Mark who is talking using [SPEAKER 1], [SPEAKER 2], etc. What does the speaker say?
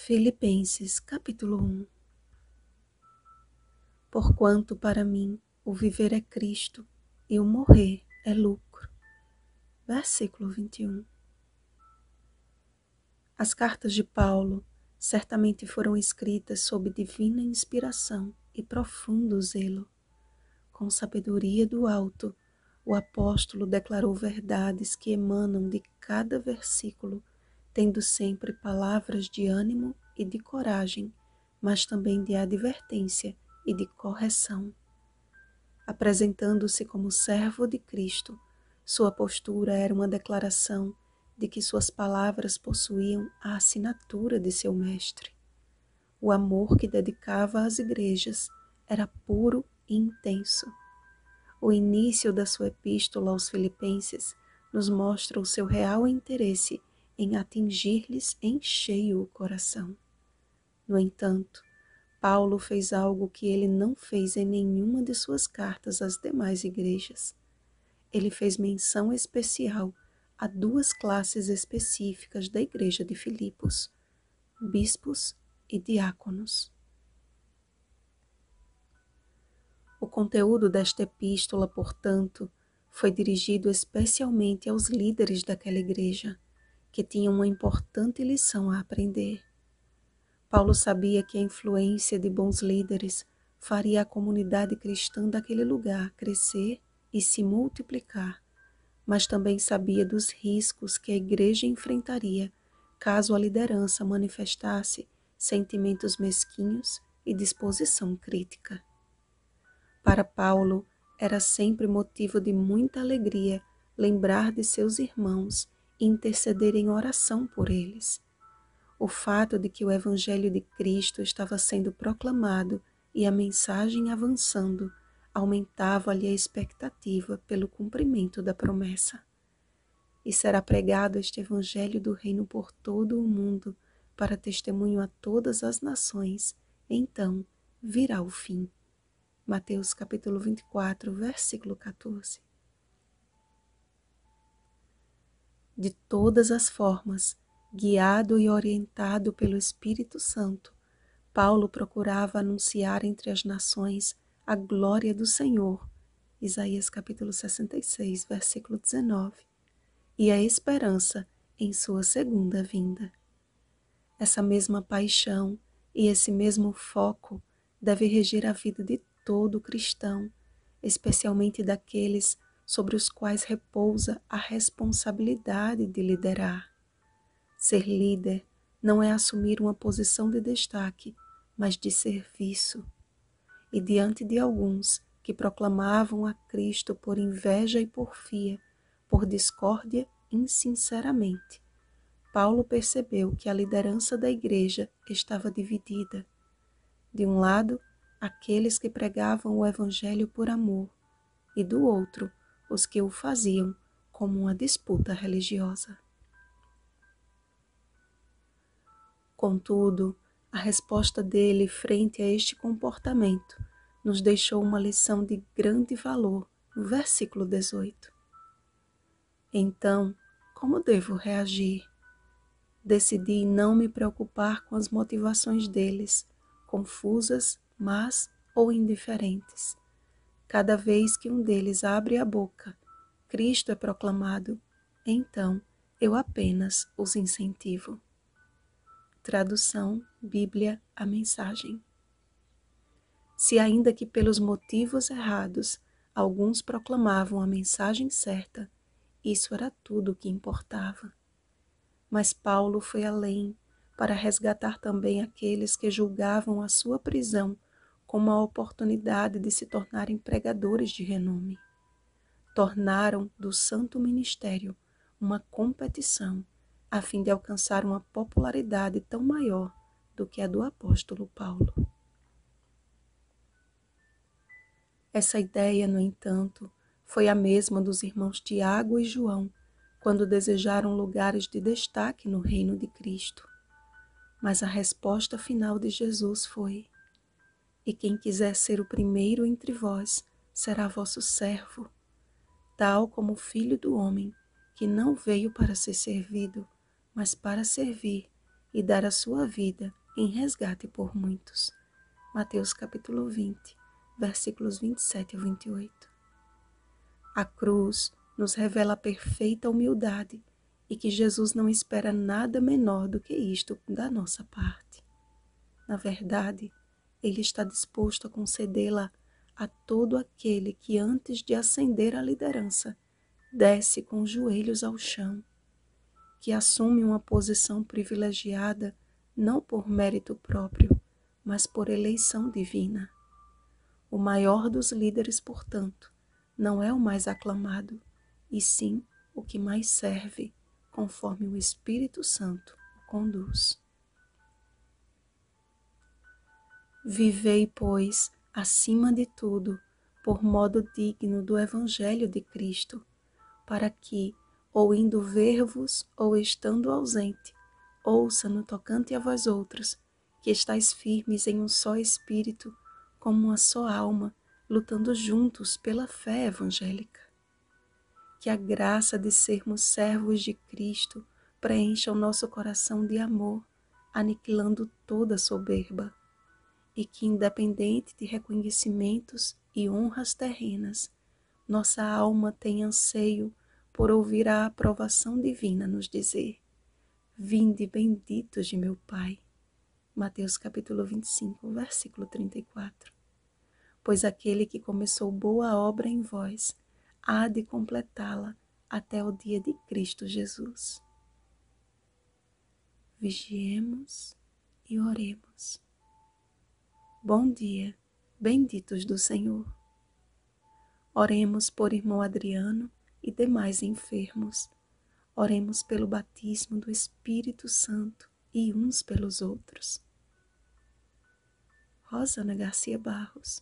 [SPEAKER 1] Filipenses, capítulo 1. Porquanto para mim o viver é Cristo e o morrer é lucro. Versículo 21. As cartas de Paulo certamente foram escritas sob divina inspiração e profundo zelo. Com sabedoria do alto, o apóstolo declarou verdades que emanam de cada versículo, tendo sempre palavras de ânimo e de coragem, mas também de advertência e de correção. Apresentando-se como servo de Cristo, sua postura era uma declaração de que suas palavras possuíam a assinatura de seu mestre. O amor que dedicava às igrejas era puro e intenso. O início da sua epístola aos Filipenses nos mostra o seu real interesse em atingir-lhes em cheio o coração. No entanto, Paulo fez algo que ele não fez em nenhuma de suas cartas às demais igrejas. Ele fez menção especial a duas classes específicas da igreja de Filipos: bispos e diáconos. O conteúdo desta epístola, portanto, foi dirigido especialmente aos líderes daquela igreja, que tinham uma importante lição a aprender. Paulo sabia que a influência de bons líderes faria a comunidade cristã daquele lugar crescer e se multiplicar, mas também sabia dos riscos que a igreja enfrentaria caso a liderança manifestasse sentimentos mesquinhos e disposição crítica. Para Paulo, era sempre motivo de muita alegria lembrar de seus irmãos e interceder em oração por eles. O fato de que o Evangelho de Cristo estava sendo proclamado e a mensagem avançando aumentava-lhe a expectativa pelo cumprimento da promessa. E será pregado este Evangelho do Reino por todo o mundo para testemunho a todas as nações, então virá o fim. Mateus capítulo 24, versículo 14. De todas as formas, guiado e orientado pelo Espírito Santo, Paulo procurava anunciar entre as nações a glória do Senhor, Isaías capítulo 66, versículo 19, e a esperança em sua segunda vinda. Essa mesma paixão e esse mesmo foco deve reger a vida de todo cristão, especialmente daqueles sobre os quais repousa a responsabilidade de liderar. Ser líder não é assumir uma posição de destaque, mas de serviço. E diante de alguns que proclamavam a Cristo por inveja e porfia, por discórdia insinceramente, Paulo percebeu que a liderança da igreja estava dividida. De um lado, aqueles que pregavam o evangelho por amor, e do outro, os que o faziam como uma disputa religiosa. Contudo, a resposta dele frente a este comportamento nos deixou uma lição de grande valor no versículo 18. Então, como devo reagir? Decidi não me preocupar com as motivações deles, confusas, más ou indiferentes. Cada vez que um deles abre a boca, Cristo é proclamado, então eu apenas os incentivo. Tradução, Bíblia, a mensagem. Se ainda que pelos motivos errados alguns proclamavam a mensagem certa, isso era tudo o que importava. Mas Paulo foi além para resgatar também aqueles que julgavam a sua prisão como a oportunidade de se tornarem pregadores de renome. Tornaram do santo ministério uma competição a fim de alcançar uma popularidade tão maior do que a do apóstolo Paulo. Essa ideia, no entanto, foi a mesma dos irmãos Tiago e João, quando desejaram lugares de destaque no reino de Cristo. Mas a resposta final de Jesus foi: e quem quiser ser o primeiro entre vós, será vosso servo, tal como o Filho do Homem, que não veio para ser servido, mas para servir e dar a sua vida em resgate por muitos. Mateus capítulo 20, versículos 27 a 28. A cruz nos revela a perfeita humildade e que Jesus não espera nada menor do que isto da nossa parte. Na verdade, Ele está disposto a concedê-la a todo aquele que, antes de ascender à liderança, desce com os joelhos ao chão, que assume uma posição privilegiada não por mérito próprio, mas por eleição divina. O maior dos líderes, portanto, não é o mais aclamado, e sim o que mais serve, conforme o Espírito Santo o conduz. Vivei, pois, acima de tudo, por modo digno do Evangelho de Cristo, para que, ou indo ver-vos, ou estando ausente, ouça no tocante a vós outros, que estáis firmes em um só Espírito, como uma só alma, lutando juntos pela fé evangélica. Que a graça de sermos servos de Cristo preencha o nosso coração de amor, aniquilando toda soberba, e que, independente de reconhecimentos e honras terrenas, nossa alma tenha anseio por ouvir a aprovação divina nos dizer: vinde benditos de meu Pai. Mateus capítulo 25, versículo 34. Pois aquele que começou boa obra em vós, há de completá-la até o dia de Cristo Jesus. Vigiemos e oremos. Bom dia, benditos do Senhor. Oremos por irmão Adriano e demais enfermos. Oremos pelo batismo do Espírito Santo e uns pelos outros. Rosana Garcia Barros.